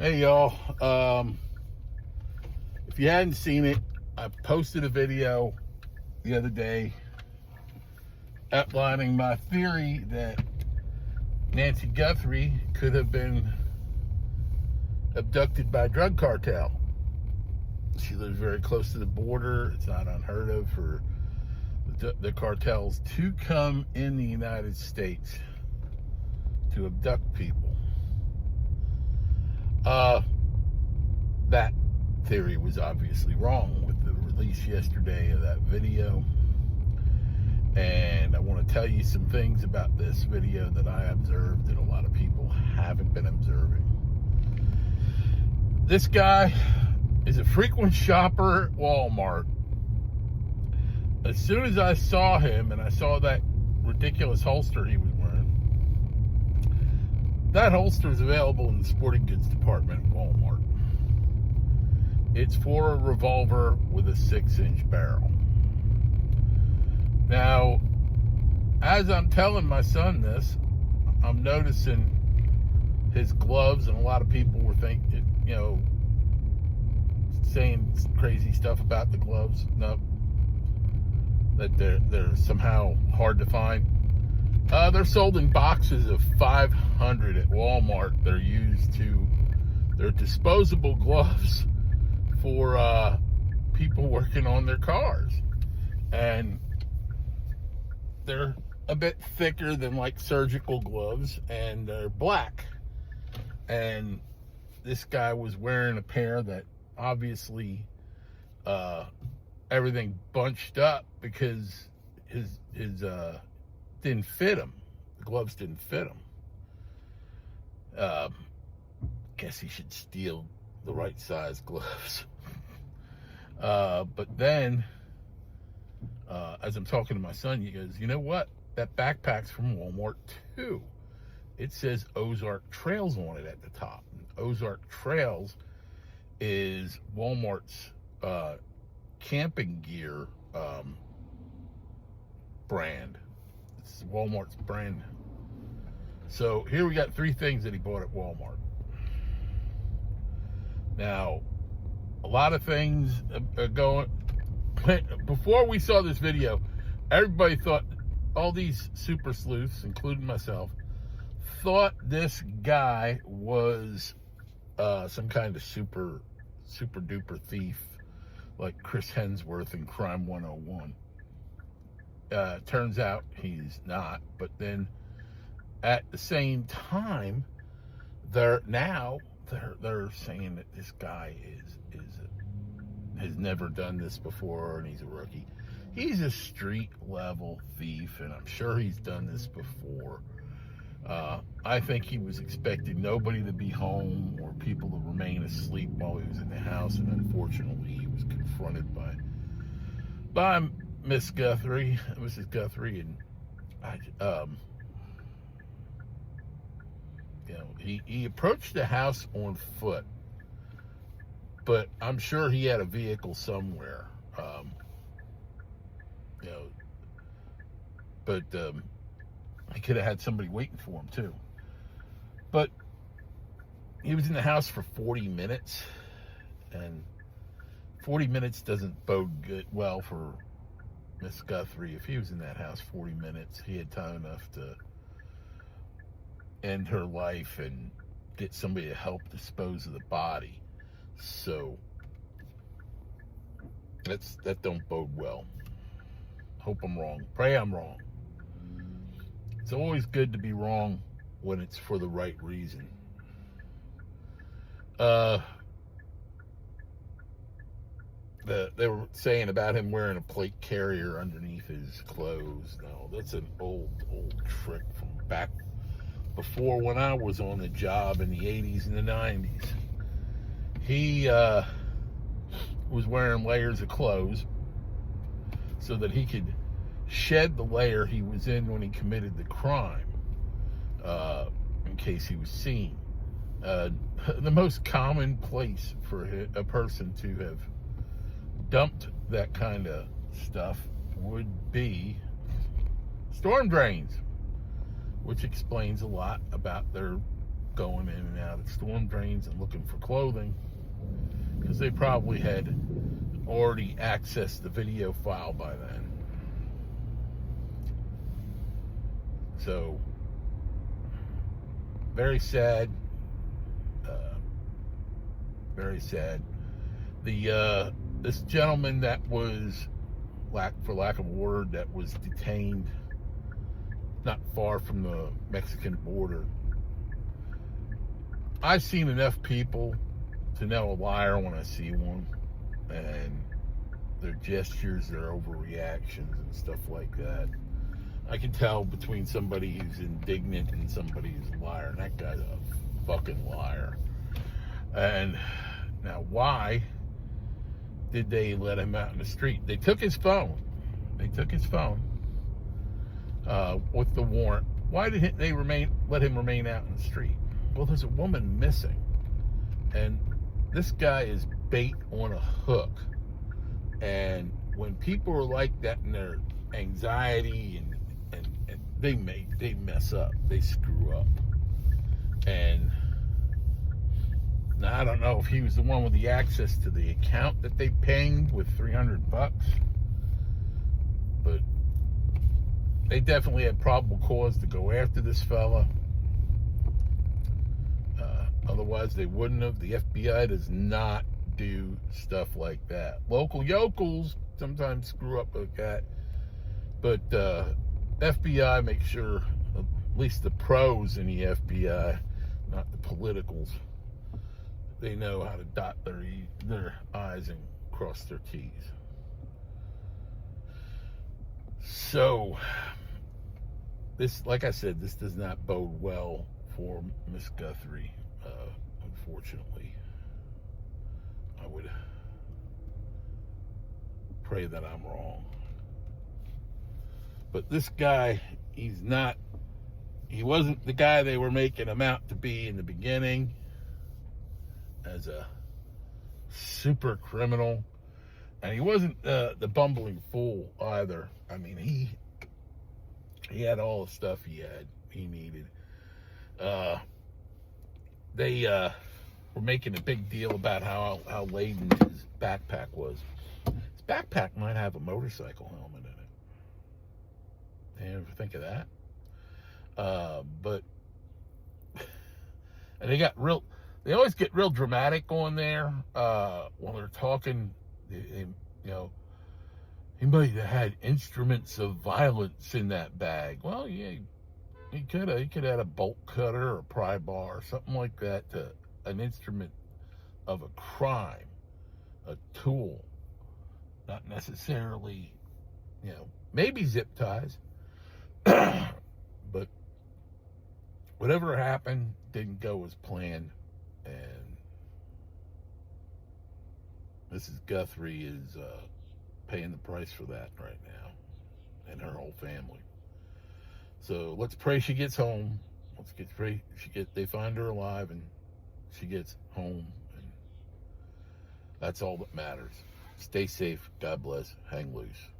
Hey y'all, if you hadn't seen it, I posted a video the other day outlining my theory that Nancy Guthrie could have been abducted by a drug cartel. She lives very close to the border. It's not unheard of for the cartels to come in the United States to abduct people. That theory was obviously wrong with the release yesterday of that video. And I want to tell you some things about this video that I observed that a lot of people haven't been observing. This guy is a frequent shopper at Walmart. As soon as I saw him and I saw that ridiculous holster he was wearing, that holster is available in the sporting goods department at Walmart. It's for a revolver with a 6-inch barrel. Now, as I'm telling my son this, I'm noticing his gloves, and a lot of people were thinking, saying crazy stuff about the gloves. No, that they're somehow hard to find. They're sold in boxes of 500 at Walmart. They're disposable gloves for people working on their cars. And they're a bit thicker than like surgical gloves, and they're black. And this guy was wearing a pair that obviously everything bunched up because his didn't fit him. The gloves didn't fit him. Guess he should steal the right size gloves. But then, as I'm talking to my son, he goes, "You know what? That backpack's from Walmart too. It says Ozark Trails on it at the top. And Ozark Trails is Walmart's camping gear brand. It's Walmart's brand. So here we got 3 things that he bought at Walmart. Now, a lot of things are going. Before we saw this video, everybody thought, all these super sleuths, including myself, thought this guy was some kind of super duper thief like Chris Hemsworth in Crime 101. Turns out he's not. But then at the same time, they're saying that this guy has never done this before and he's a rookie. He's a street level thief, and I'm sure he's done this before. I think he was expecting nobody to be home or people to remain asleep while he was in the house, and unfortunately he was confronted by Mrs. Guthrie, and he approached the house on foot, but I'm sure he had a vehicle somewhere. But he could have had somebody waiting for him too. But he was in the house for 40 minutes, and 40 minutes doesn't bode well for Miss Guthrie. If he was in that house 40 minutes, he had time enough to end her life and get somebody to help dispose of the body. So that don't bode well. Hope I'm wrong. Pray I'm wrong. It's always good to be wrong when it's for the right reason. They were saying about him wearing a plate carrier underneath his clothes. No, that's an old trick from back before, when I was on the job in the 80s and the 90s. He was wearing layers of clothes so that he could shed the layer he was in when he committed the crime, in case he was seen. The most common place for a person to have dumped that kind of stuff would be storm drains, which explains a lot about their going in and out of storm drains and looking for clothing, because they probably had already accessed the video file by then. So, very sad. Very sad. This gentleman that was, for lack of a word, that was detained not far from the Mexican border. I've seen enough people to know a liar when I see one, and their gestures, their overreactions and stuff like that. I can tell between somebody who's indignant and somebody who's a liar, and that guy's a fucking liar. And now, why did they let him out in the street? They took his phone. With the warrant. Why did they let him remain out in the street? Well, there's a woman missing, and this guy is bait on a hook. And when people are like that in their anxiety and they mess up, they screw up. And now I don't know if he was the one with the access to the account that they pinged with $300, but they definitely had probable cause to go after this fella. Otherwise, they wouldn't have. The FBI does not do stuff like that. Local yokels sometimes screw up like that, but FBI makes sure, at least the pros in the FBI, not the politicals, they know how to dot their I's and cross their T's. So, this, like I said, this does not bode well for Miss Guthrie, unfortunately. I would pray that I'm wrong. But this guy, he wasn't the guy they were making him out to be in the beginning, as a super criminal. And he wasn't the bumbling fool either. I mean, he had all the stuff he needed. They were making a big deal about how laden his backpack was. His backpack might have a motorcycle helmet in it. You ever think of that? But and they always get real dramatic on there when they're talking. He might have had instruments of violence in that bag. Well, yeah, he could have had a bolt cutter or a pry bar or something like that, an instrument of a crime, a tool, not necessarily, maybe zip ties. But whatever happened didn't go as planned, and Mrs. Guthrie is paying the price for that right now, and her whole family. So let's pray she gets home. They find her alive and she gets home, and that's all that matters. Stay safe. God bless. Hang loose.